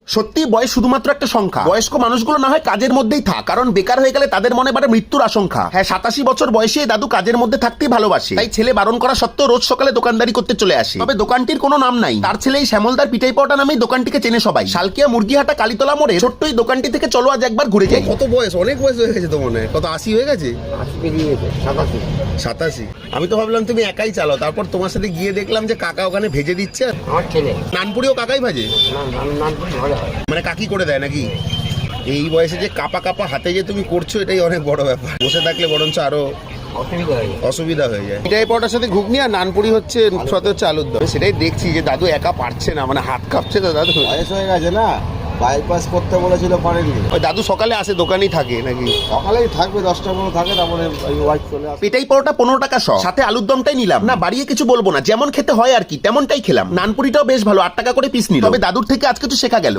সত্যি বয়স শুধুমাত্র একটা সংখ্যা। বয়স্ক মানুষগুলো না হয় কাজের মধ্যেই থাক, কারণ বেকার হয়ে গেলে তাদের মনে বাড়ে মৃত্যুর আশঙ্কা। হ্যাঁ, 87 বছর বয়সে দাদু কাজের মধ্যে থাকতেই ভালোবাসে, তাই ছেলে বারণ করা সত্ত্বেও রোজ সকালে দোকানদারি করতে চলে আসে। তবে দোকানটির কোনো নাম নাই, তার ছেলে এই শ্যামলদার পিঠাই পাওয়াটা নামেই দোকানটিকে চেনে সবাই। শালকিয়া মুরগিহাটা কালীতলা মোড়ে ছোট্ট এই দোকানটি থেকে চলো আজ একবার ঘুরে যাই। কত বয়স? অনেক বয়স হয়ে গেছে তো মনে হয়। কত 80 হয়ে গেছে? 87। আমি তো ভাবলাম তুমি একাই চালাও, তারপর তোমার সাথে গিয়ে দেখলাম যে কাকা ওখানে ভেজে দিচ্ছে। আমার ছেলে নানপুরিও কাকাই ভাজে? নানপুরি ভালো হয়। মানে কাকি করে দেয় নাকি? এই বয়সে যে কাপা কাপা হাতে যে তুমি করছো, এটাই অনেক বড় ব্যাপার। বসে থাকলে বরঞ্চ আরো অসুবিধা হয়ে যায়। এটাই পরোটার সাথে ঘুগনি আর নানপুরি হচ্ছে সাথে হচ্ছে আলুর দম। সেটাই দেখছি যে দাদু একা পারছে না, মানে হাত কাঁপছে তো দাদু। বয়স হয়ে গেছে না, বাইপাস করতে বলেছিল পারেনি। ওই দাদু সকালে আসে, দোকানেই থাকে নাকি? সকালেই থাকবে, 10টার মতো থাকে, তারপরে ওয়াইফ চলে আসে। পেটাই পরোটা 15 টাকা শ, সাথে আলুর দমটাই নিলাম। না বাড়িয়ে কিছু বলবো না, যেমন খেতে হয় আর কি তেমনটাই খেলাম। নানপুরিটাও বেশ ভালো, 8 টাকা করে পিস নিল। তবে দাদুর থেকে আজকে তো শেখা গেল